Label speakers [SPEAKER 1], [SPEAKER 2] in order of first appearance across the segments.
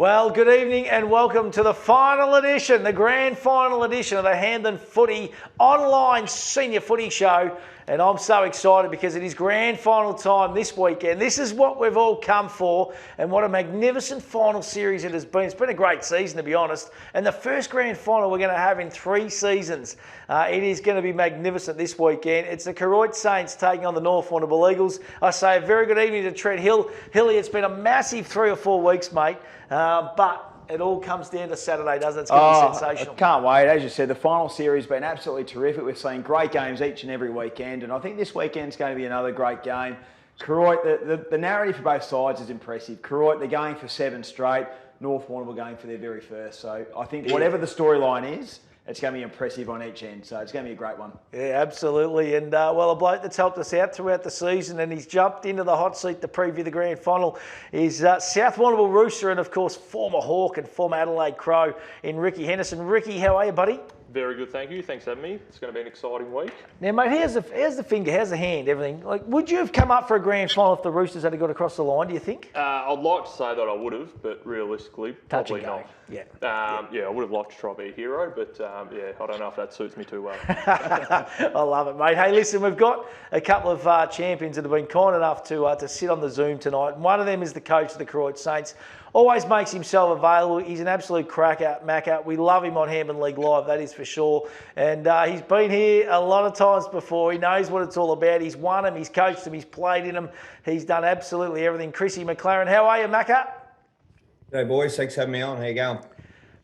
[SPEAKER 1] Well, good evening and welcome to the final edition, the grand final edition of the Hampden Footy online senior footy show. And I'm so excited because it is grand final time this weekend. This is what we've all come for, and what a magnificent final series it has been. It's been a great season, to be honest. And the first grand final we're going to have in 3 seasons. It is going to be magnificent this weekend. It's the Koroit Saints taking on the Warrnambool Eagles. I say a very good evening to Trent Hill. Hilly, it's been a massive 3 or 4 weeks, mate. But it all comes down to Saturday, doesn't it? It's going to be sensational.
[SPEAKER 2] I can't wait. As you said, the final series has been absolutely terrific. We've seen great games each and every weekend, and I think this weekend's going to be another great game. Koroit, the narrative for both sides is impressive. Koroit, they're going for 7 straight. Warrnambool going for their very first. So I think whatever the storyline is, it's going to be impressive on each end. So it's going to be a great one.
[SPEAKER 1] Yeah, absolutely. And, well, a bloke that's helped us out throughout the season and he's jumped into the hot seat to preview the grand final is South Warrnambool Rooster and, of course, former Hawk and former Adelaide Crow in Ricky Henderson. Ricky, how are you, buddy?
[SPEAKER 3] Very good, thank you. Thanks for having me. It's going to be an exciting week.
[SPEAKER 1] Now, mate, how's the finger? How's the hand? Everything? Like, would you have come up for a grand final if the Roosters had got across the line, do you think?
[SPEAKER 3] I'd like to say that I would have, but realistically, probably not.
[SPEAKER 1] Yeah.
[SPEAKER 3] I would have liked to try to be a hero, but I don't know if that suits me too well.
[SPEAKER 1] I love it, mate. Hey, listen, we've got a couple of champions that have been kind enough to sit on the Zoom tonight. And one of them is the coach of the Koroit Saints. Always makes himself available. He's an absolute cracker, Macca. We love him on Hampden League Live, that is for sure. And he's been here a lot of times before. He knows what it's all about. He's won them, he's coached them, he's played in them. He's done absolutely everything. Chrissy McLaren, how are you, Macca?
[SPEAKER 4] Hey, boys. Thanks for having me on. How you going?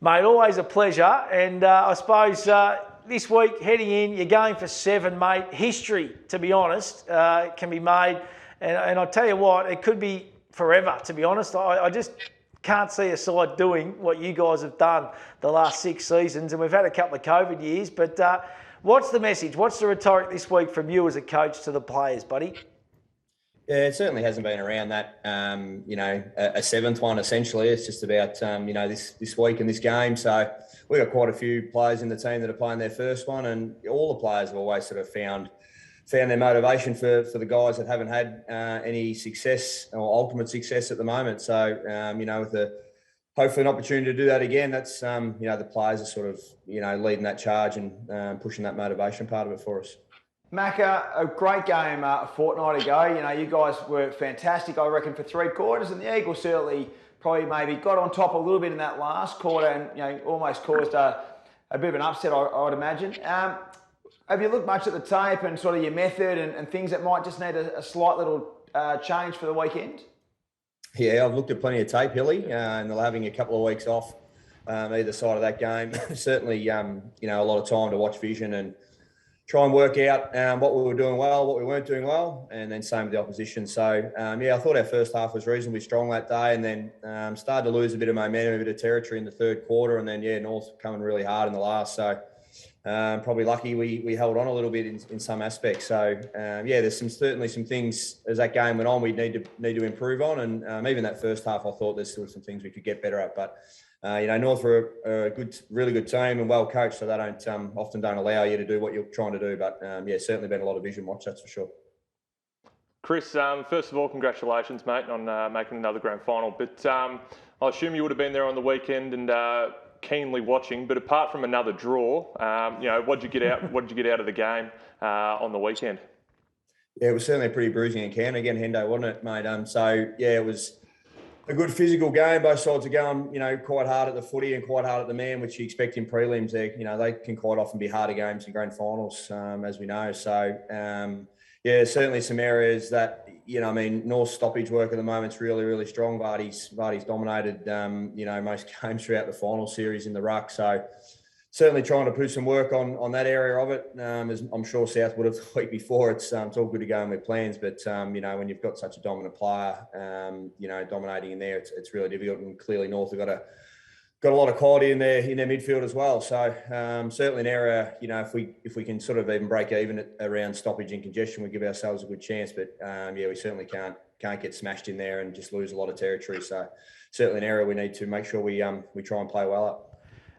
[SPEAKER 1] Mate, always a pleasure. And I suppose this week, heading in, you're going for 7, mate. History, to be honest, can be made. And I tell you what, it could be forever, to be honest. I just can't see a side doing what you guys have done the last 6 seasons, and we've had a couple of COVID years, but what's the message? What's the rhetoric this week from you as a coach to the players, buddy?
[SPEAKER 4] Yeah, it certainly hasn't been around that, a 7th one, essentially. It's just about, this week and this game. So we've got quite a few players in the team that are playing their first one, and all the players have always sort of found their motivation for the guys that haven't had any success or ultimate success at the moment. So, with hopefully an opportunity to do that again, that's, the players are sort of, leading that charge and pushing that motivation part of it for us.
[SPEAKER 2] Macca, a great game a fortnight ago. You guys were fantastic, I reckon, for 3 quarters, and the Eagles certainly probably maybe got on top a little bit in that last quarter and, almost caused a bit of an upset, I would imagine. Have you looked much at the tape and sort of your method and things that might just need a slight little change for the weekend?
[SPEAKER 4] Yeah, I've looked at plenty of tape, Hilly, and they're having a couple of weeks off either side of that game. Certainly, a lot of time to watch vision and try and work out what we were doing well, what we weren't doing well, and then same with the opposition. So, I thought our first half was reasonably strong that day, and then started to lose a bit of momentum, a bit of territory in the 3rd quarter, and then, North coming really hard in the last. So, probably lucky we held on a little bit in some aspects. So there's certainly some things as that game went on we need to improve on, and even that first half I thought there's still some things we could get better at. But North are a really good team and well coached, so they often don't allow you to do what you're trying to do. But certainly been a lot of vision watch, that's for sure.
[SPEAKER 3] Chris, first of all, congratulations, mate, on making another grand final. But I assume you would have been there on the weekend and keenly watching. But apart from another draw, what did you get out? What did you get out of the game on the weekend?
[SPEAKER 4] Yeah, it was certainly a pretty bruising encounter again, Hendo, wasn't it, mate? It was a good physical game. Both sides are going, quite hard at the footy and quite hard at the man, which you expect in prelims. They can quite often be harder games in grand finals, as we know. So, certainly some areas that, North's stoppage work at the moment is really, really strong. Vardy's dominated, most games throughout the final series in the ruck. So certainly trying to put some work on that area of it. As I'm sure South would have the week before. It's all good to go in with plans, but when you've got such a dominant player, dominating in there, it's really difficult. And clearly North have got a lot of quality in their midfield as well. So certainly an area, if we can sort of even break even around stoppage and congestion, we give ourselves a good chance. But we certainly can't get smashed in there and just lose a lot of territory. So certainly an area we need to make sure we try and play well up.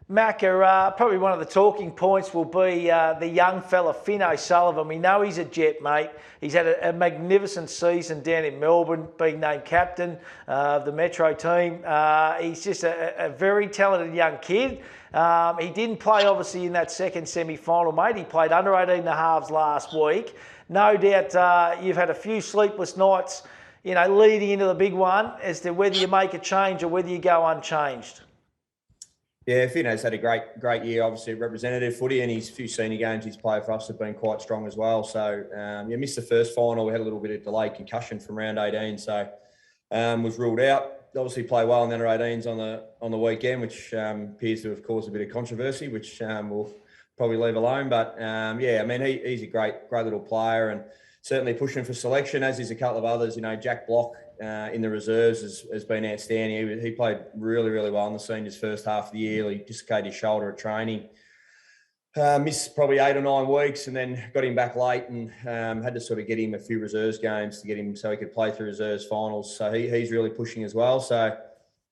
[SPEAKER 1] Macca, probably one of the talking points will be the young fella, Finn O'Sullivan. We know he's a Jet, mate. He's had a magnificent season down in Melbourne, being named captain of the Metro team. He's just a very talented young kid. He didn't play, obviously, in that second semi-final, mate. He played under 18 and a halves last week. No doubt you've had a few sleepless nights, leading into the big one as to whether you make a change or whether you go unchanged.
[SPEAKER 4] Yeah, Finno's had a great year, obviously representative footy, and his few senior games he's played for us have been quite strong as well. So you missed the first final. We had a little bit of delayed concussion from round 18, so was ruled out. Obviously played well in the under 18s on the weekend, which appears to have caused a bit of controversy, which we'll probably leave alone. But yeah, I mean he's a great little player and certainly pushing for selection, as is a couple of others. Jack Block in the reserves has been outstanding. He played really well in the seniors first half of the year. He dislocated his shoulder at training. Missed probably 8 or 9 weeks and then got him back late and had to sort of get him a few reserves games to get him so he could play through reserves finals. So he's really pushing as well. So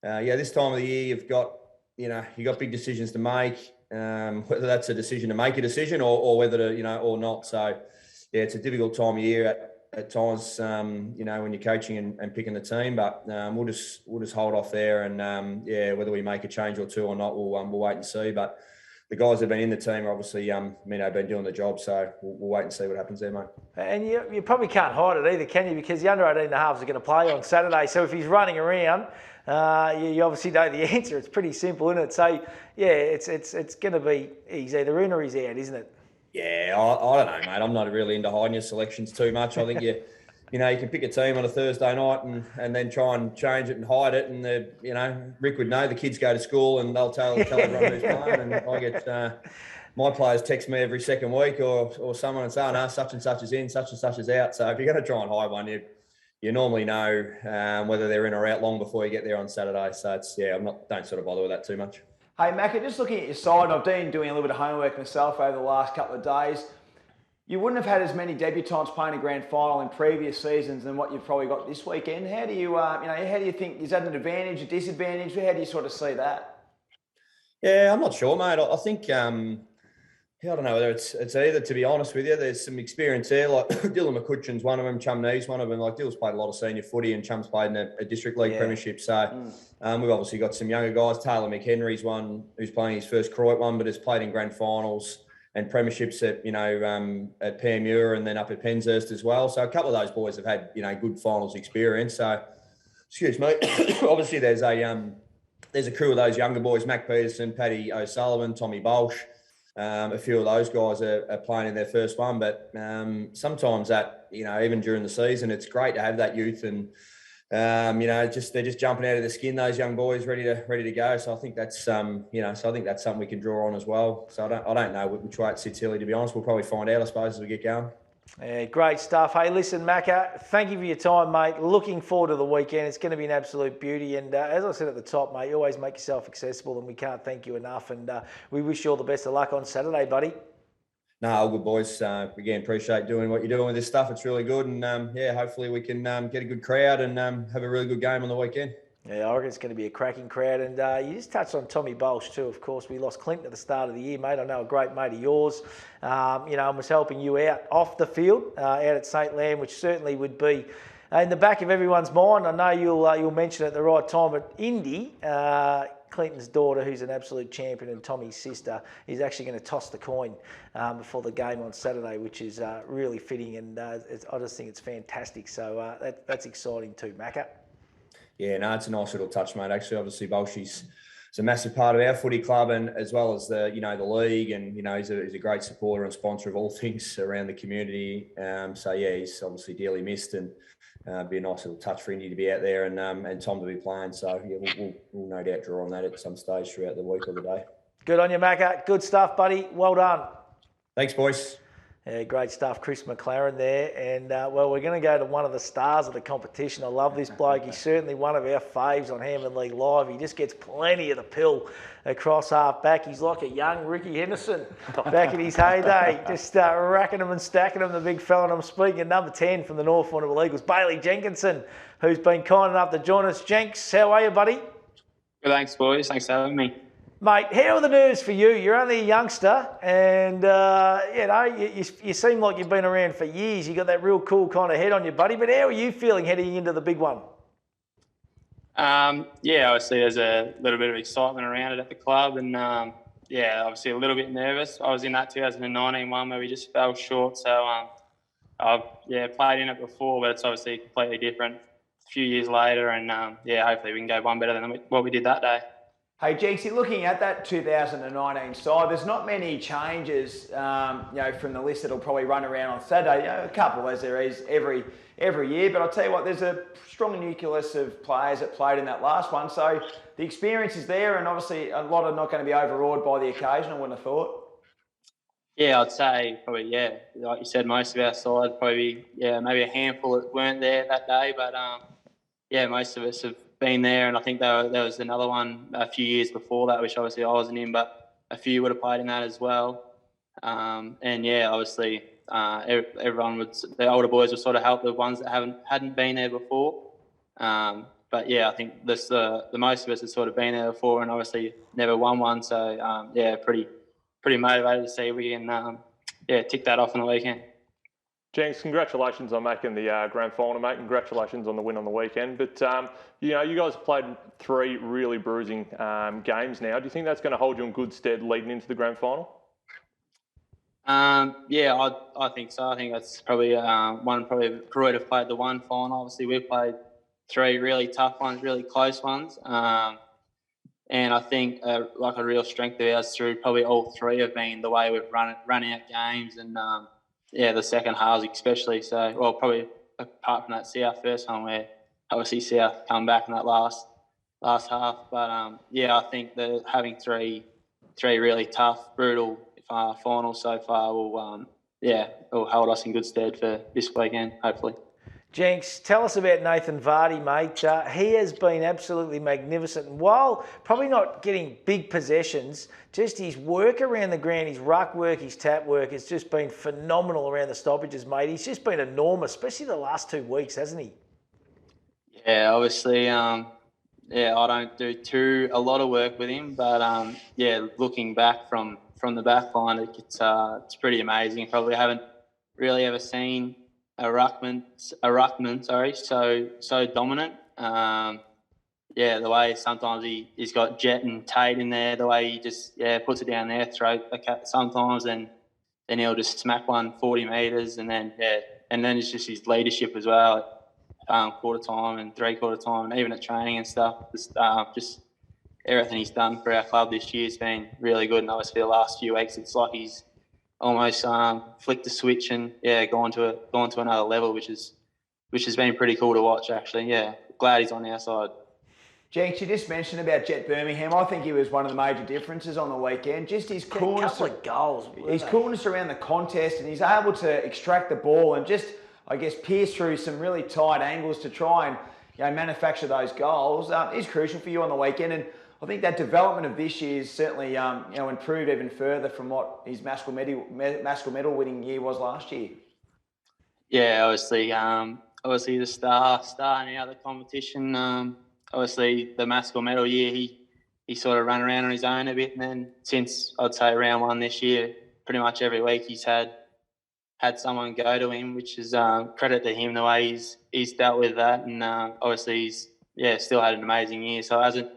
[SPEAKER 4] yeah, this time of the year you've got big decisions to make, whether that's a decision to make a decision or whether to or not. So yeah, it's a difficult time of year at times, when you're coaching and picking the team, but we'll just hold off there and yeah, whether we make a change or two or not, we'll wait and see. But the guys that have been in the team are obviously, been doing the job, so we'll wait and see what happens there, mate. And
[SPEAKER 1] you probably can't hide it either, can you? Because the under 18 and a halves are going to play on Saturday, so if he's running around, you obviously know the answer. It's pretty simple, isn't it? So yeah, it's going to be he's either in or he's out, isn't it?
[SPEAKER 4] Yeah, I don't know, mate. I'm not really into hiding your selections too much. I think you can pick a team on a Thursday night and then try and change it and hide it. And Rick would know the kids go to school and they'll tell everyone who's playing. And I get my players text me every second week or someone and say, no, such and such is in, such and such is out. So if you're going to try and hide one, you normally know whether they're in or out long before you get there on Saturday. So don't sort of bother with that too much.
[SPEAKER 2] Hey, Macca, just looking at your side, I've been doing a little bit of homework myself over the last couple of days. You wouldn't have had as many debutants playing a grand final in previous seasons than what you've probably got this weekend. How do you, how do you think, is that an advantage, a disadvantage? How do you sort of see that?
[SPEAKER 4] Yeah, I'm not sure, mate. I think, I don't know whether it's either, to be honest with you. There's some experience there, like Dylan McCutcheon's one of them, Chum Nee's one of them. Like Dill's played a lot of senior footy and Chum's played in a district league premiership. So we've obviously got some younger guys. Taylor McHenry's one who's playing his first Croydon one, but has played in grand finals and premierships at at Panmure and then up at Penshurst as well. So a couple of those boys have had good finals experience. So excuse me. Obviously there's a crew of those younger boys: Mac Peterson, Paddy O'Sullivan, Tommy Bolsh. A few of those guys are playing in their first one, but sometimes that even during the season, it's great to have that youth and they're just jumping out of the skin. Those young boys ready to go. So I think that's so I think that's something we can draw on as well. So I don't know which way it sits, Hilly. To be honest, we'll probably find out, I suppose, as we get going.
[SPEAKER 1] Yeah, great stuff. Hey, listen, Macca, thank you for your time, mate. Looking forward to the weekend. It's going to be an absolute beauty. And as I said at the top, mate, you always make yourself accessible and we can't thank you enough. And we wish you all the best of luck on Saturday, buddy.
[SPEAKER 4] No, all good, boys. Again, appreciate doing what you're doing with this stuff. It's really good. And hopefully we can get a good crowd and have a really good game on the weekend. Yeah,
[SPEAKER 1] I reckon it's going to be a cracking crowd. And you just touched on Tommy Bolsh too, of course. We lost Clinton at the start of the year, mate. I know a great mate of yours, and was helping you out off the field out at St. Lamb, which certainly would be in the back of everyone's mind. I know you'll mention it at the right time. But Indy, Clinton's daughter, who's an absolute champion, and Tommy's sister, is actually going to toss the coin before the game on Saturday, which is really fitting. And I just think it's fantastic. So that's exciting too, Macca.
[SPEAKER 4] Yeah, no, it's a nice little touch, mate. Actually, obviously, Bolshi's a massive part of our footy club, and as well as the league, and he's a great supporter and sponsor of all things around the community. So yeah, he's obviously dearly missed, and be a nice little touch for Indy to be out there and Tom to be playing. So yeah, we'll no doubt draw on that at some stage throughout the week or the day.
[SPEAKER 1] Good on you, Macca. Good stuff, buddy. Well done.
[SPEAKER 4] Thanks, boys.
[SPEAKER 1] Yeah, great stuff, Chris McLaren there. And, we're going to go to one of the stars of the competition. I love this bloke. He's certainly one of our faves on Hampden League Live. He just gets plenty of the pill across half back. He's like a young Ricky Henderson back in his heyday, just racking them and stacking them, the big fella. And I'm speaking of number 10 from the North Warrnambool Eagles, Bailey Jenkinson, who's been kind enough to join us. Jenks, how are you, buddy?
[SPEAKER 5] Good, thanks, boys. Thanks for having me.
[SPEAKER 1] Mate, how are the nerves for you? You're only a youngster, and you seem like you've been around for years. You got that real cool kind of head on you, buddy. But how are you feeling heading into the big one?
[SPEAKER 5] Obviously there's a little bit of excitement around it at the club, and obviously a little bit nervous. I was in that 2019 one where we just fell short, so I've played in it before, but it's obviously completely different a few years later, and hopefully we can go one better than what we did that day.
[SPEAKER 2] Hey, Jinxie, looking at that 2019 side, there's not many changes, from the list that'll probably run around on Saturday. A couple as there is every year, but I'll tell you what, there's a strong nucleus of players that played in that last one, so the experience is there, and obviously a lot are not going to be overawed by the occasion, I wouldn't have thought. Yeah,
[SPEAKER 5] I'd say probably, like you said, most of our side probably, maybe a handful that weren't there that day, but most of us have been there, and I think there was another one a few years before that, which obviously I wasn't in, but a few would have played in that as well. Obviously everyone the older boys would sort of help the ones that hadn't been there before. I think the most of us have sort of been there before, and obviously never won one. So pretty motivated to see if we can tick that off on the weekend.
[SPEAKER 3] Jenks, congratulations on making the grand final, mate. Congratulations on the win on the weekend. But, you guys have played 3 really bruising games now. Do you think that's going to hold you in good stead leading into the grand final?
[SPEAKER 5] I think so. I think that's probably probably Croyd have played the one final. Obviously, we've played 3 really tough ones, really close ones. And I think a real strength of ours through probably all 3 have been the way we've run out games, and the second halves especially. So, well, probably apart from that South first one where obviously South come back in that last half. But I think that having three really tough, brutal finals so far will hold us in good stead for this weekend, hopefully.
[SPEAKER 1] Jenks, tell us about Nathan Vardy, mate. He has been absolutely magnificent. And while probably not getting big possessions, just his work around the ground, his ruck work, his tap work has just been phenomenal around the stoppages, mate. He's just been enormous, especially the last 2 weeks, hasn't he?
[SPEAKER 5] Yeah, obviously, I don't do a lot of work with him, but looking back from the back line, it's pretty amazing. Probably haven't really ever seen a ruckman, so dominant. The way sometimes he's got Jet and Tate in there, the way he just puts it down their throat sometimes, and then he'll just smack one 40 metres, and then it's just his leadership as well. Quarter time and 3/4 time, and even at training and stuff. Just everything he's done for our club this year has been really good, and obviously the last few weeks it's like he's almost flicked the switch and gone to another level, which has been pretty cool to watch actually. Yeah, glad he's on our side.
[SPEAKER 2] Jenks, you just mentioned about Jet Birmingham. I think he was one of the major differences on the weekend. Just his coolness,
[SPEAKER 1] a couple of goals,
[SPEAKER 2] his coolness around the contest, and he's able to extract the ball and just, I guess, pierce through some really tight angles to try and manufacture those goals. Is crucial for you on the weekend, and I think that development of this year is certainly improved even further from what his Maskell medal winning year was last year.
[SPEAKER 5] Yeah, obviously the star now the competition. Obviously the Maskell medal year he sort of ran around on his own a bit, and then since I'd say round 1 this year, pretty much every week he's had someone go to him, which is credit to him the way he's dealt with that, and obviously he's still had an amazing year, so it hasn't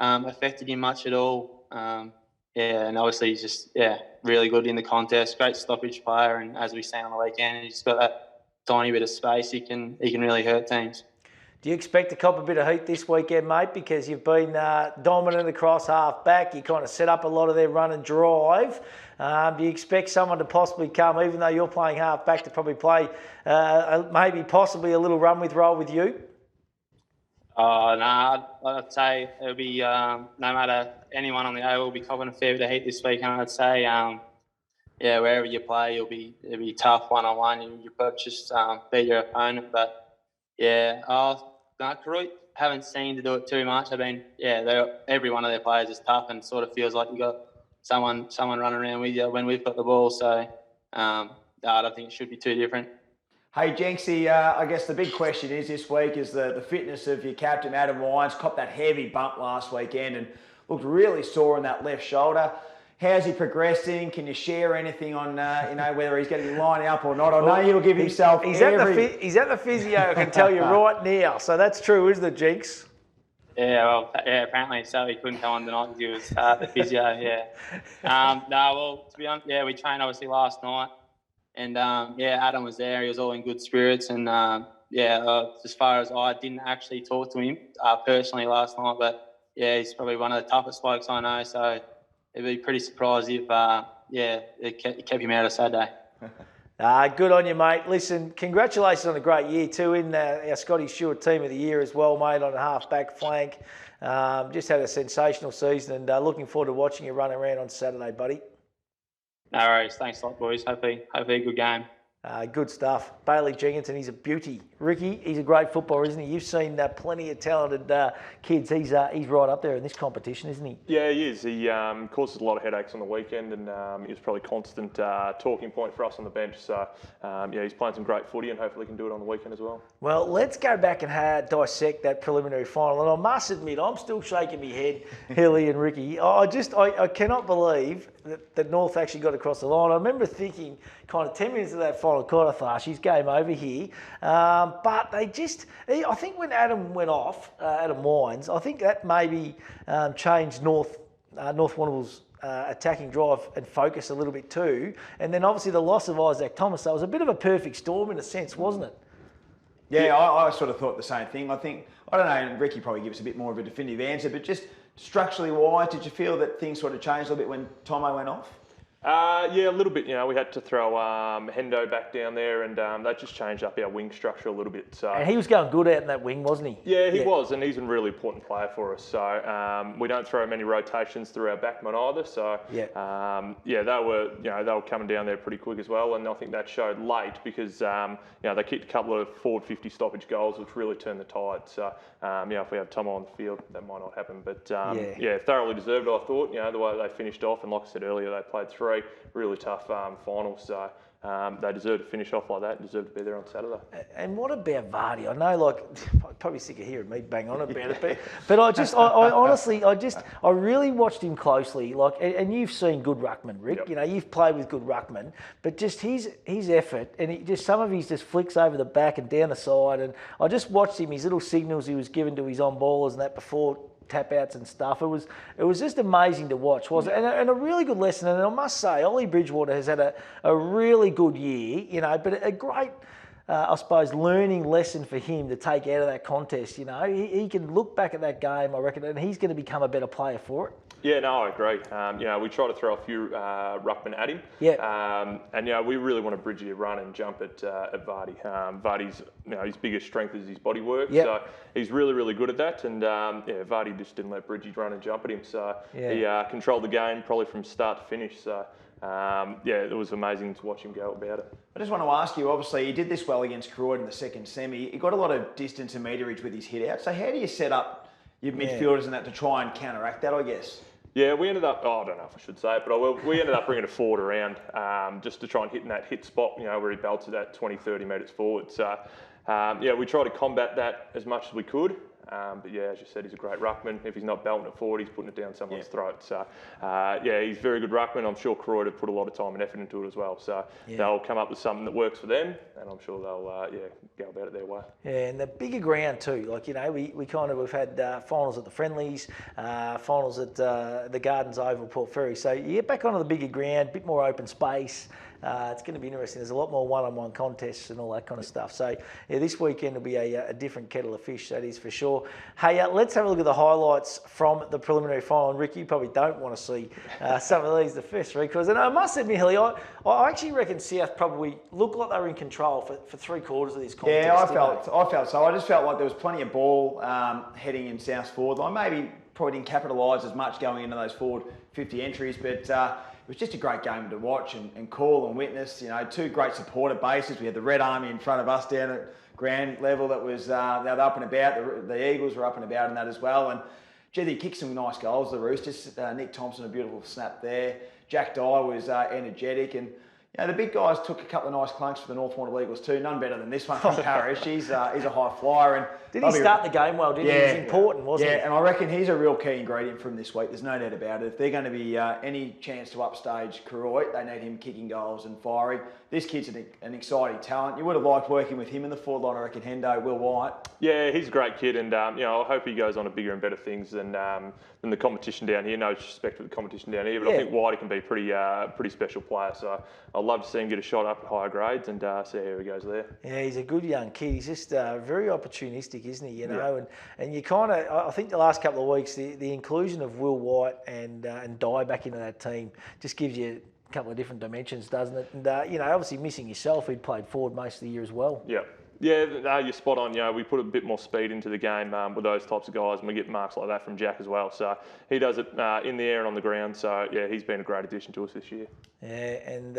[SPEAKER 5] affected him much at all. And obviously he's just really good in the contest, great stoppage player, and as we've seen on the weekend, he's got that tiny bit of space. He can really hurt teams.
[SPEAKER 1] Do you expect to cop a bit of heat this weekend, mate? Because you've been dominant across half back. You kind of set up a lot of their run and drive. Do you expect someone to possibly come, even though you're playing half back, to probably play maybe possibly a little run with roll with you?
[SPEAKER 5] I'd say it'll be no matter anyone on the A will be copping a fair bit of heat this weekend. I'd say wherever you play, it'll be tough 1-on-1. You probably just beat your opponent, but Croyd haven't seen to do it too much. I mean, every one of their players is tough, and sort of feels like you got someone running around with you when we've got the ball. So I don't think it should be too different.
[SPEAKER 2] Hey, Jenksy, I guess the big question is this week is the fitness of your captain, Adam Wines. Copped that heavy bump last weekend and looked really sore on that left shoulder. How's he progressing? Can you share anything on, whether he's going to be lining up or not? I know he'll give himself
[SPEAKER 1] he's at the physio, I can tell you right now. So that's true, isn't it, Jinx?
[SPEAKER 5] Yeah, well, yeah, apparently so. He couldn't come on tonight because he was at the physio, yeah. To be honest, yeah, we trained obviously last night. And, Adam was there. He was all in good spirits. And, as far as I didn't actually talk to him personally last night, but, yeah, he's probably one of the toughest blokes I know. So it'd be pretty surprised if, it kept him out of Saturday.
[SPEAKER 1] Good on you, mate. Listen, congratulations on a great year too in our Scotty Stewart Team of the Year as well, mate, on the half-back flank. Just had a sensational season and looking forward to watching you run around on Saturday, buddy.
[SPEAKER 5] No worries. Thanks a lot, boys. Hopefully a good game.
[SPEAKER 1] Good stuff. Bailey Jenkinson, he's a beauty. Ricky, he's a great footballer, isn't he? You've seen plenty of talented kids. He's right up there in this competition, isn't he?
[SPEAKER 3] Yeah, he is. He causes a lot of headaches on the weekend, and he was probably a constant talking point for us on the bench. So, he's playing some great footy, and hopefully can do it on the weekend as well.
[SPEAKER 1] Well, let's go back and dissect that preliminary final. And I must admit, I'm still shaking my head, Hilly and Ricky. I cannot believe that North actually got across the line. I remember thinking kind of 10 minutes of that final quarter, I thought, she's game over here. But I think when Adam went off, Adam Wines, I think that maybe changed North Warrnambool's attacking drive and focus a little bit too. And then obviously the loss of Isaac Thomas, so it was a bit of a perfect storm in a sense, wasn't it?
[SPEAKER 2] Yeah, I sort of thought the same thing. I don't know, Ricky probably gives a bit more of a definitive answer, but just structurally wise, did you feel that things sort of changed a little bit when Tomo went off?
[SPEAKER 3] Yeah, a little bit. We had to throw Hendo back down there, and that just changed up our wing structure a little bit. So,
[SPEAKER 1] and he was going good out in that wing, wasn't he?
[SPEAKER 3] Yeah, he was, and he's a really important player for us. So we don't throw many rotations through our backman either. So they were coming down there pretty quick as well, and I think that showed late because they kicked a couple of forward 50 stoppage goals, which really turned the tide. So if we have Tomo on the field, that might not happen. But thoroughly deserved, I thought. The way they finished off, and like I said earlier, they played three really tough finals, so they deserve to finish off like that and deserve to be there on Saturday.
[SPEAKER 1] And what about Vardy? I know, probably sick of hearing me bang on about it, but I honestly really watched him closely. And you've seen good ruckman, Rick.
[SPEAKER 3] Yep.
[SPEAKER 1] You've played with good ruckman, but just his effort and some of his just flicks over the back and down the side. And I just watched him, his little signals he was given to his on ballers and that before tap outs and stuff. It was just amazing to watch, wasn't it? And a really good lesson. And I must say, Ollie Bridgewater has had a really good year, but a great, I suppose, learning lesson for him to take out of that contest. He can look back at that game, I reckon, and he's going to become a better player for it.
[SPEAKER 3] Yeah, no, I agree. We try to throw a few ruckmen at him.
[SPEAKER 1] Yeah.
[SPEAKER 3] And we really want to bridge your run and jump at Vardy. Vardy's, his biggest strength is his body work.
[SPEAKER 1] Yep.
[SPEAKER 3] So he's really, really good at that. And Vardy just didn't let Bridgie run and jump at him. So he controlled the game probably from start to finish. So it was amazing to watch him go about it.
[SPEAKER 2] I just want to ask you, obviously, he did this well against Croydon in the second semi. He got a lot of distance and meterage with his hit out. So how do you set up your midfielders and that to try and counteract that, I guess?
[SPEAKER 3] Yeah, we ended up, I don't know if I should say it, but we ended up bringing a forward around just to try and hit in that hit spot, where he belted that 20, 30 metres forward. So, we tried to combat that as much as we could. But as you said, he's a great ruckman. If he's not belting it forward, he's putting it down someone's throat. So, he's a very good ruckman. I'm sure Croydon have put a lot of time and effort into it as well. So they'll come up with something that works for them, and I'm sure they'll go about it their way. Yeah,
[SPEAKER 1] and the bigger ground too. We've had finals at the Friendlies, finals at the Gardens Oval, Port Fairy. So you get back onto the bigger ground, a bit more open space. It's going to be interesting. There's a lot more one-on-one contests and all that kind of stuff. So this weekend will be a different kettle of fish, that is for sure. Hey, let's have a look at the highlights from the preliminary final. And Rick, you probably don't want to see some of these, the first three, because I must admit, Hilly, I actually reckon South probably looked like they were in control for 3/4 of this contest.
[SPEAKER 2] Yeah, I felt so. I just felt like there was plenty of ball heading in South's forward line. Maybe probably didn't capitalise as much going into those forward 50 entries, but it was just a great game to watch and call and witness. Two great supporter bases. We had the Red Army in front of us down at ground level that was they were up and about. The Eagles were up and about in that as well. And they kicked some nice goals, the Roosters. Nick Thompson, a beautiful snap there. Jack Dye was energetic. And the big guys took a couple of nice clunks for the North Warrnambool Eagles too. None better than this one from Parrish. He's a high flyer. And
[SPEAKER 1] Did he start the game well, didn't he? It was important, wasn't it?
[SPEAKER 2] Yeah, and I reckon he's a real key ingredient from this week. There's no doubt about it. If they're going to be any chance to upstage Karoy, they need him kicking goals and firing. This kid's an exciting talent. You would have liked working with him in the forward line, I reckon, Hendo, Will White.
[SPEAKER 3] Yeah, he's a great kid, and I hope he goes on to bigger and better things than the competition down here. No disrespect for the competition down here, but I think Whitey can be a pretty special player. So I'd love to see him get a shot up at higher grades and see how he goes there. Yeah,
[SPEAKER 1] he's a good young kid. He's just very opportunistic, isn't he? And you kind of, I think the last couple of weeks, the inclusion of Will White and Dye back into that team just gives you a couple of different dimensions, doesn't it? And obviously missing yourself, he'd played forward most of the year as well.
[SPEAKER 3] Yeah. Yeah, no, you're spot on. We put a bit more speed into the game with those types of guys, and we get marks like that from Jack as well. So he does it in the air and on the ground. So, yeah, he's been a great addition to us this year.
[SPEAKER 1] Yeah, and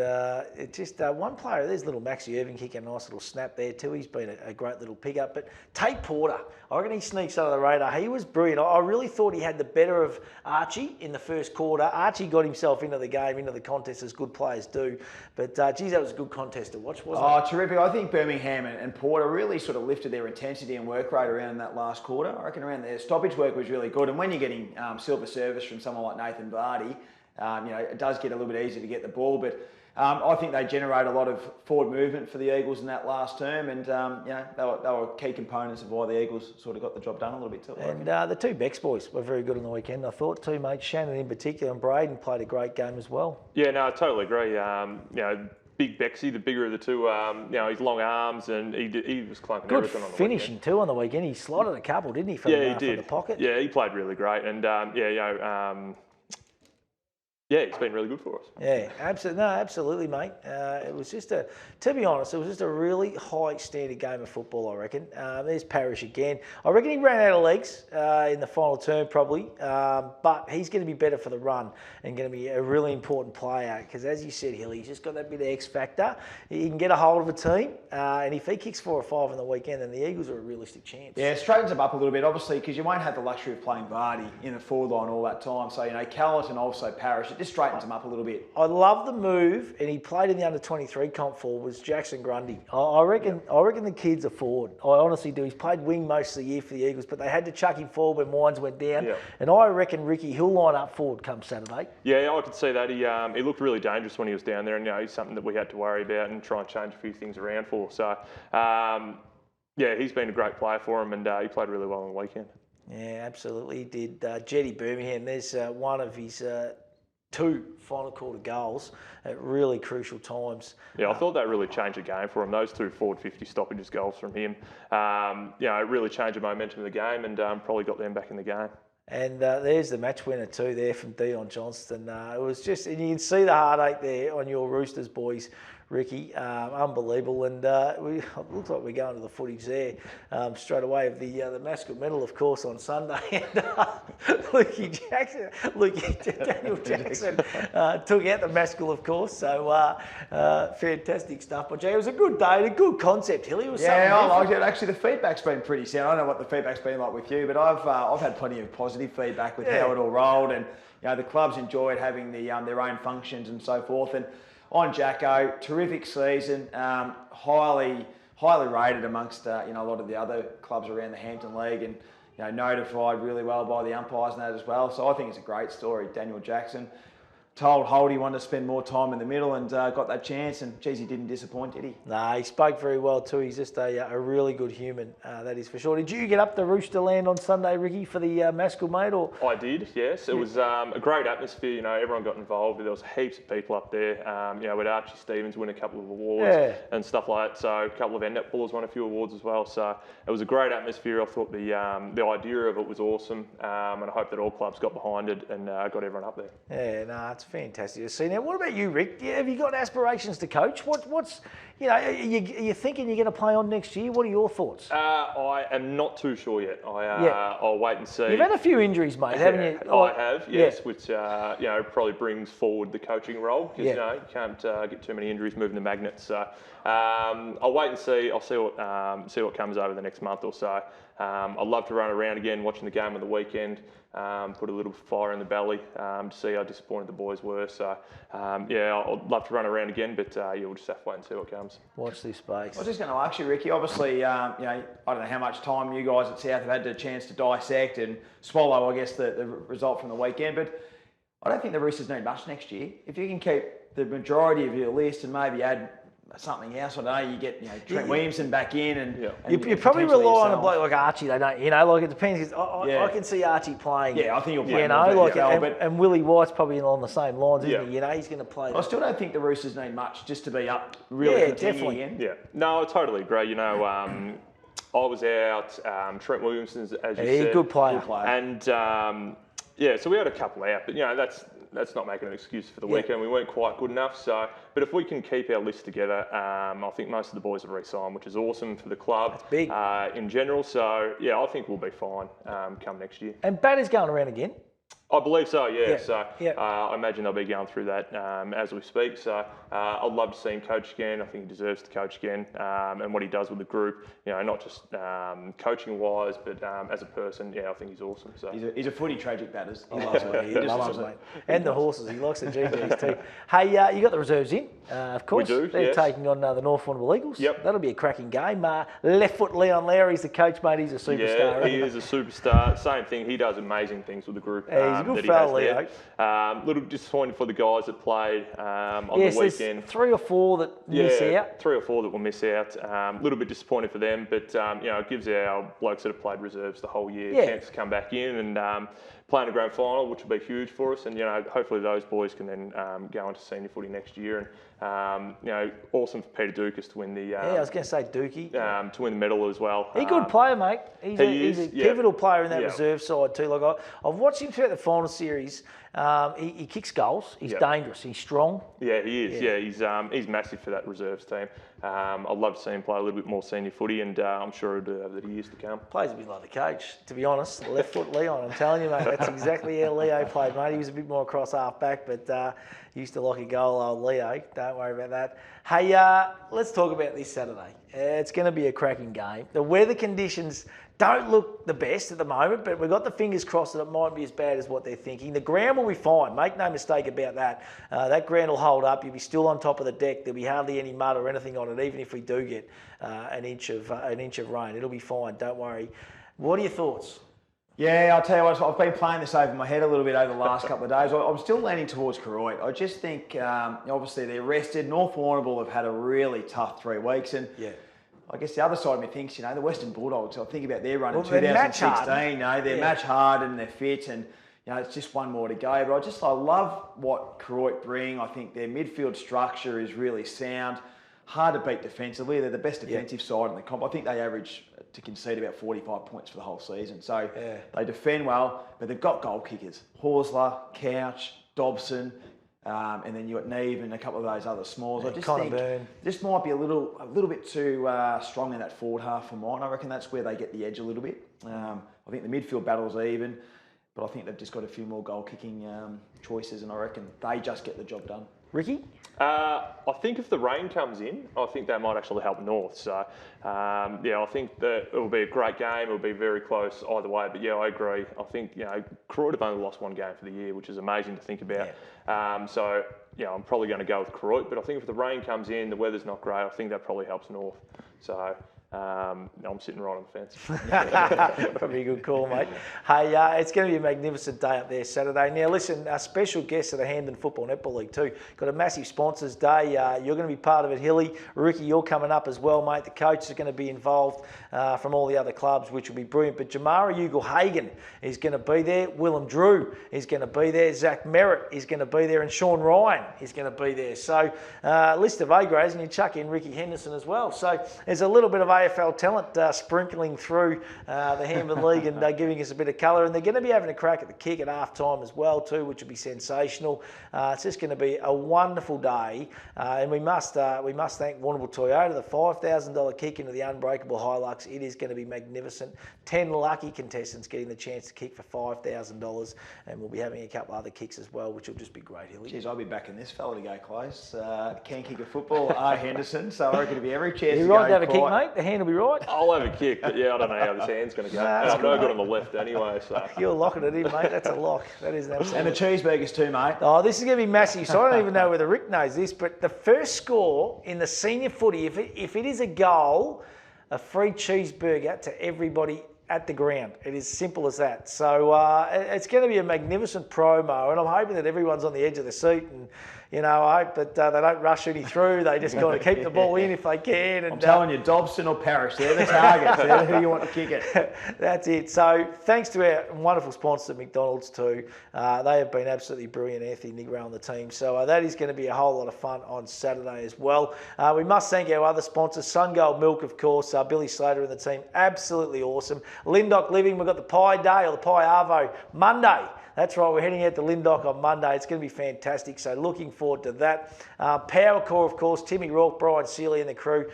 [SPEAKER 1] it's just one player. There's little Maxie Irving kicking a nice little snap there too. He's been a great little pickup. But Tate Porter, I reckon he sneaks under the radar. He was brilliant. I really thought he had the better of Archie in the first quarter. Archie got himself into the game, into the contest, as good players do. But, geez, that was a good contest to watch, wasn't it?
[SPEAKER 2] Oh, terrific. I think Birmingham and Porter really sort of lifted their intensity and work rate around that last quarter. I reckon around their stoppage work was really good. And when you're getting silver service from someone like Nathan Vardy, it does get a little bit easier to get the ball. But I think they generate a lot of forward movement for the Eagles in that last term. And, they were key components of why the Eagles sort of got the job done a little bit too.
[SPEAKER 1] And the two Becks boys were very good on the weekend, I thought, too, mate. Shannon in particular and Braden played a great game as well.
[SPEAKER 3] Yeah, no, I totally agree. Big Bexy, the bigger of the two, his long arms, and he was clunking
[SPEAKER 1] good
[SPEAKER 3] everything on the
[SPEAKER 1] finishing
[SPEAKER 3] weekend.
[SPEAKER 1] Too on the weekend. He slotted a couple, didn't he? From the pocket.
[SPEAKER 3] Yeah, he played really great, and he's been really good for us.
[SPEAKER 1] Yeah, absolutely, mate. It was just to be honest, it was just a really high standard game of football, I reckon. There's Parrish again. I reckon he ran out of legs in the final term probably, but he's going to be better for the run and going to be a really important player because, as you said, Hilly, he's just got that bit of X factor. He can get a hold of a team, and if he kicks 4 or 5 on the weekend, then the Eagles are a realistic chance.
[SPEAKER 2] Yeah, it straightens him up a little bit, obviously, because you won't have the luxury of playing Vardy in the forward line all that time. So, Callett and also Parrish, it just straightens him up a little bit.
[SPEAKER 1] I love the move, and he played in the under-23 comp forward, was Jackson Grundy. I reckon the kid's a forward. I honestly do. He's played wing most of the year for the Eagles, but they had to chuck him forward when Wines went down. Yeah. And I reckon Ricky, he'll line up forward come Saturday.
[SPEAKER 3] Yeah, I could see that. He looked really dangerous when he was down there, and he's something that we had to worry about and try and change a few things around for. So, he's been a great player for him, and he played really well on the weekend.
[SPEAKER 1] Yeah, absolutely. He did. Jetty Birmingham, there's one of his 2 final quarter goals at really crucial times.
[SPEAKER 3] Yeah, I thought that really changed the game for him. Those 2 forward 50 stoppages goals from him, it really changed the momentum of the game and probably got them back in the game.
[SPEAKER 1] And there's the match winner too there from Dion Johnston. It was just, and you can see the heartache there on your Roosters boys, Ricky. Unbelievable. And it looks like we're going to the footage there straight away of the Mascot medal, of course, on Sunday. And Daniel Jackson took out the Mascot, of course. So fantastic stuff. But Jay, it was a good day and a good concept, Hilly. It was
[SPEAKER 2] I liked it. Actually, the feedback's been pretty sound. I don't know what the feedback's been like with you, but I've had plenty of positive feedback with how it all rolled, and the clubs enjoyed having their own functions and so forth. And on Jacko, terrific season, highly rated amongst a lot of the other clubs around the Hampden League, and notified really well by the umpires and that as well. So I think it's a great story. Daniel Jackson told Holt he wanted to spend more time in the middle and got that chance, and geez, he didn't disappoint, did he?
[SPEAKER 1] No, he spoke very well too. He's just a really good human, that is for sure. Did you get up to Rooster Land on Sunday, Ricky, for the Mascot, mate? Or?
[SPEAKER 3] I did, yes. It was a great atmosphere. Everyone got involved. There was heaps of people up there. We had Archie Stevens win a couple of awards and stuff like that. So a couple of our netballers won a few awards as well. So it was a great atmosphere. I thought the idea of it was awesome, and I hope that all clubs got behind it and got everyone up there.
[SPEAKER 1] Yeah, no, it's fantastic to see. Now, what about you, Rick? Have you got aspirations to coach? What's are you thinking you're going to play on next year? What are your thoughts?
[SPEAKER 3] I am not too sure yet. I'll wait and see.
[SPEAKER 1] You've had a few injuries, mate, haven't you?
[SPEAKER 3] I have, yes, which probably brings forward the coaching role because you can't get too many injuries moving the magnets. So I'll wait and see. I'll see what comes over the next month or so. I'd love to run around again, watching the game on the weekend. put a little fire in the belly to see how disappointed the boys were. So, yeah, I'd love to run around again, but yeah, we'll just have to wait and see what comes.
[SPEAKER 1] Watch this space.
[SPEAKER 2] I was just going to ask you, Ricky, obviously, you know, I don't know how much time you guys at South have had the chance to dissect and swallow, I guess, the result from the weekend, but I don't think the Roosters need much next year. If you can keep the majority of your list and maybe add something else, I don't know, you get Trent Williamson back in and
[SPEAKER 1] you probably rely on a bloke like Archie, they don't, like it depends. I can see Archie playing.
[SPEAKER 2] Yeah, I think he'll play.
[SPEAKER 1] And Willie White's probably along the same lines, isn't he? He's going to play.
[SPEAKER 2] I still don't think the Roosters need much just to be up really
[SPEAKER 1] definitely.
[SPEAKER 2] Again.
[SPEAKER 3] Yeah, no, I totally agree. I was out, Trent Williamson's, as you said.
[SPEAKER 1] Good player.
[SPEAKER 3] And so we had a couple out, but that's not making an excuse for the weekend. We weren't quite good enough. So, but if we can keep our list together, I think most of the boys have re-signed, which is awesome for the club.
[SPEAKER 1] That's big.
[SPEAKER 3] In general. So I think we'll be fine come next year.
[SPEAKER 1] And Batty's going around again.
[SPEAKER 3] I believe so, yeah. So I imagine they'll be going through that as we speak. So I'd love to see him coach again. I think he deserves to coach again. And what he does with the group, not just coaching-wise, but as a person, I think he's awesome. So
[SPEAKER 2] he's a footy tragic batters.
[SPEAKER 1] He loves it. He loves it, mate. And the horses. He likes the GGs too. Hey, you got the reserves in, of course.
[SPEAKER 3] We do,
[SPEAKER 1] They're taking on the North Warrnambool Eagles.
[SPEAKER 3] Yep.
[SPEAKER 1] That'll be a cracking game. Left foot Leon Lowry's the coach, mate. He's a superstar.
[SPEAKER 3] Yeah, he is a superstar. Same thing. He does amazing things with the group.
[SPEAKER 1] He's a good fella, Leo.
[SPEAKER 3] Little disappointed for the guys that played on the weekend.
[SPEAKER 1] There's 3 or 4 that miss out.
[SPEAKER 3] 3 or 4 that will miss out. A little bit disappointed for them, but it gives our blokes that have played reserves the whole year a chance to come back in and play in a grand final, which will be huge for us. And hopefully those boys can then go into senior footy next year. And awesome for Peter Dukas to win the.
[SPEAKER 1] I was going to say Dookie.
[SPEAKER 3] To win the medal as well.
[SPEAKER 1] He's a good player, mate. He's a pivotal player in that reserve side too. Like I've watched him throughout the final series. He kicks goals. He's dangerous. He's strong.
[SPEAKER 3] Yeah, he is. Yeah, he's massive for that reserves team. I'd love to see him play a little bit more senior footy, and I'm sure he'll do that over the years to come.
[SPEAKER 1] Plays a bit like the coach, to be honest. Left foot Leon, I'm telling you, mate. That's exactly how Leo played, mate. He was a bit more across half back, but used to like a goal, old Leo. Don't worry about that. Hey, let's talk about this Saturday. It's going to be a cracking game. The weather conditions don't look the best at the moment, but we've got the fingers crossed that it might be as bad as what they're thinking. The ground will be fine. Make no mistake about that. That ground will hold up. You'll be still on top of the deck. There'll be hardly any mud or anything on it, even if we do get an inch of rain. It'll be fine. Don't worry. What are your thoughts?
[SPEAKER 2] Yeah, I'll tell you what, I've been playing this over my head a little bit over the last couple of days. I'm still leaning towards Koroit. I just think, obviously, they're rested. North Warrnambool have had a really tough 3 weeks. And I guess the other side of me thinks, the Western Bulldogs, I think about their run in 2016. They're match hard and they're fit and, it's just one more to go. But I love what Koroit bring. I think their midfield structure is really sound. Hard to beat defensively. They're the best defensive side in the comp. I think they average to concede about 45 points for the whole season. So they defend well, but they've got goal kickers. Horsler, Couch, Dobson, and then you've got Neve and a couple of those other smalls. I just think this might be a little bit too strong in that forward half for mine. I reckon that's where they get the edge a little bit. I think the midfield battle's even, but I think they've just got a few more goal kicking choices, and I reckon they just get the job done.
[SPEAKER 1] Ricky?
[SPEAKER 3] I think if the rain comes in, I think that might actually help North. So, I think that it will be a great game. It will be very close either way. But I agree. I think, Koroit have only lost 1 game for the year, which is amazing to think about. So, I'm probably going to go with Koroit. But I think if the rain comes in, the weather's not great, I think that probably helps North. So, I'm sitting right on the fence.
[SPEAKER 1] Probably a good call, mate. Hey, it's going to be a magnificent day up there Saturday. Now, listen, a special guest of the Hampden Football Netball League too. Got a massive sponsors day. You're going to be part of it, Hilly. Ricky, you're coming up as well, mate. The coach is going to be involved from all the other clubs, which will be brilliant. But Jamara Ugle-Hagan is going to be there. Willem Drew is going to be there. Zach Merritt is going to be there. And Sean Ryan is going to be there. So, list of A-grades, and you chuck in Ricky Henderson as well. So, there's a little bit of AFL talent sprinkling through the Hampden League and giving us a bit of colour, and they're going to be having a crack at the kick at half time as well too, which will be sensational. It's just going to be a wonderful day, and we must thank Warrnambool Toyota, the $5,000 kick into the Unbreakable Hilux. It is going to be magnificent. 10 lucky contestants getting the chance to kick for $5,000, and we'll be having a couple other kicks as well, which will just be great, Hilly.
[SPEAKER 2] Jeez, I'll be backing this fella to go close. Can kick a football, Henderson, so I reckon it'll be every chance
[SPEAKER 1] You're
[SPEAKER 2] to
[SPEAKER 1] right
[SPEAKER 2] go
[SPEAKER 1] to have a kick, mate. hand will be right.
[SPEAKER 3] I'll have a kick, but yeah, I don't know how this hand's going to go. And I'm no good on the left anyway, so.
[SPEAKER 1] You're locking it in, mate. That's a lock. That is an absolute.
[SPEAKER 2] And the cheeseburgers too, mate.
[SPEAKER 1] Oh, this is going to be massive. So I don't even know whether Rick knows this, but the first score in the senior footy, if it is a goal, a free cheeseburger to everybody at the ground. It is simple as that. So it's going to be a magnificent promo, and I'm hoping that everyone's on the edge of the seat, and I hope that they don't rush any through. They just got to keep the ball in if they can. And,
[SPEAKER 2] I'm telling you, Dobson or Parrish, they're the targets. They're who you want to kick it.
[SPEAKER 1] That's it. So thanks to our wonderful sponsor, McDonald's too. They have been absolutely brilliant, Anthony Negro on the team. So that is going to be a whole lot of fun on Saturday as well. We must thank our other sponsors, Sungold Milk, of course, Billy Slater and the team. Absolutely awesome. Lyndoch Living, we've got the Pie Day or the Pie Arvo Monday. That's right, we're heading out to Lyndoch on Monday. It's going to be fantastic, so looking forward to that. Powercor, of course, Timmy Rourke, Brian Seeley and the crew,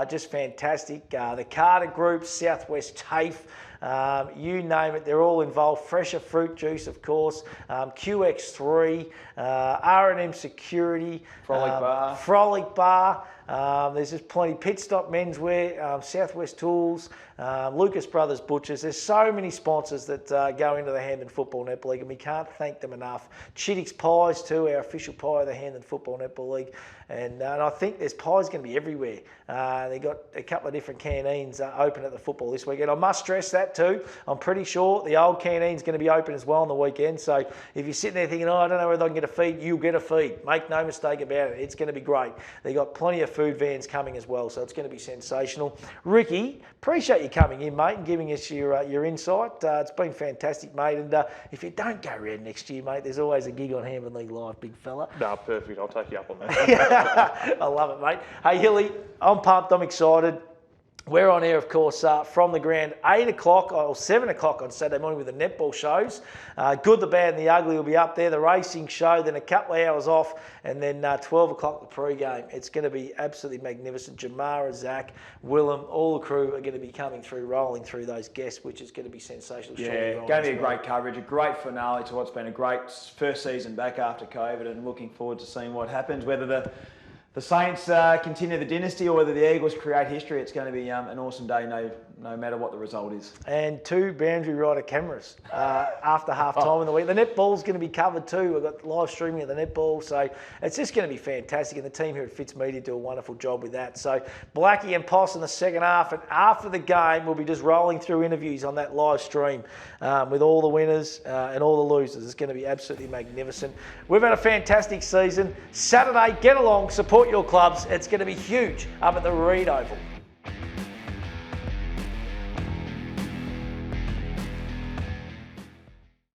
[SPEAKER 1] just fantastic. The Carter Group, Southwest TAFE, you name it, they're all involved. Fresher Fruit Juice, of course, QX3, R&M Security, Frolic Bar. There's just plenty. Pit Stop Menswear, Southwest Tools, Lucas Brothers Butchers. There's so many sponsors that go into the Hampden Football Netball League, and we can't thank them enough. Chittix Pies too, our official pie of the Hampden Football Netball League. And I think there's pies going to be everywhere. They've got a couple of different canteens open at the football this weekend. I must stress that too. I'm pretty sure the old canteen's going to be open as well on the weekend. So if you're sitting there thinking, I don't know whether I can get a feed, you'll get a feed. Make no mistake about it. It's going to be great. They've got plenty of food vans coming as well, so it's going to be sensational. Ricky, appreciate you coming in, mate, and giving us your insight. It's been fantastic, mate. And if you don't go round next year, mate, there's always a gig on Hampden League Live, big fella.
[SPEAKER 3] No, perfect. I'll take you up on that.
[SPEAKER 1] I love it, mate. Hey, Hilly, I'm pumped. I'm excited. We're on air, of course, from the ground, 8 o'clock or 7 o'clock on Saturday morning with the netball shows. Good, the Bad and the Ugly will be up there, the racing show, then a couple of hours off, and then 12 o'clock the pre-game. It's going to be absolutely magnificent. Jamara, Zach, Willem, all the crew are going to be coming through, rolling through those guests, which is going to be sensational.
[SPEAKER 2] Yeah, going to be a great coverage, a great finale to what's been a great first season back after COVID, and looking forward to seeing what happens, whether the Saints continue the dynasty or whether the Eagles create history. It's going to be an awesome day, no matter what the result is.
[SPEAKER 1] And 2 boundary rider cameras after half time in the week. The netball's going to be covered too. We've got live streaming of the netball, so it's just going to be fantastic. And the team here at Fitzmedia do a wonderful job with that. So Blackie and Poss in the second half, and after the game, we'll be just rolling through interviews on that live stream with all the winners and all the losers. It's going to be absolutely magnificent. We've had a fantastic season. Saturday, get along, support your clubs. It's going to be huge up at the Reed Oval.